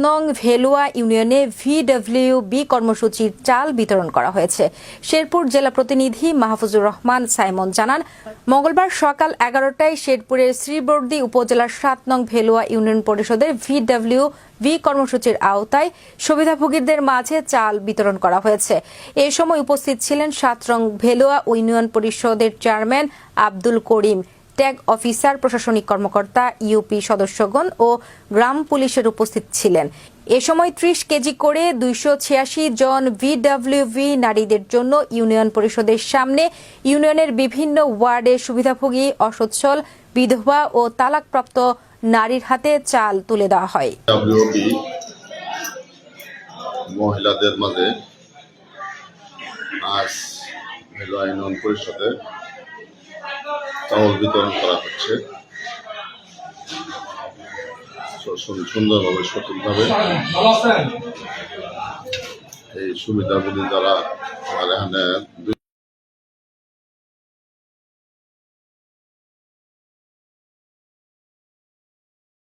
নং ভেলুয়া ইউনিয়নে VWB কর্মসূচির চাল বিতরণ করা হয়েছে। শেরপুর জেলা প্রতিনিধি মাহফুজুর রহমান সাইমন জানান, মঙ্গলবার সকাল 11টায় শেরপুরের শ্রীবর্দী উপজেলার 7 নং ভেলুয়া ইউনিয়ন পরিষদের VWB কর্মসূচির আওতায় সুবিধাভোগীদের মাঝে চাল বিতরণ করা হয়েছে। এ সময় উপস্থিত ছিলেন 7 নং ভেলুয়া ইউনিয়ন পরিষদের chairman Abdul Karim, tag officer, প্রশাসনিক কর্মকর্তা, ইউপি সদস্যগণ ও গ্রাম পুলিশের উপস্থিত ছিলেন। এ সময় 30 কেজি করে 286 জন VWB নারীদের জন্য ইউনিয়ন পরিষদের সামনে ইউনিয়নের বিভিন্ন ওয়ার্ডে সুবিধাভোগী, অসচ্ছল, বিধবা ও তালাকপ্রাপ্ত নারীর হাতে চাল তুলে দেওয়া হয়। মহিলাদের মাঝে আজ ভেলুয়া ইউনিয়ন পরিষদে চাউল বিতরণ করা হচ্ছে। সুন্দরভাবে, সঠিকভাবে এই সুবিধাগুলি দ্বারা আমার এখানে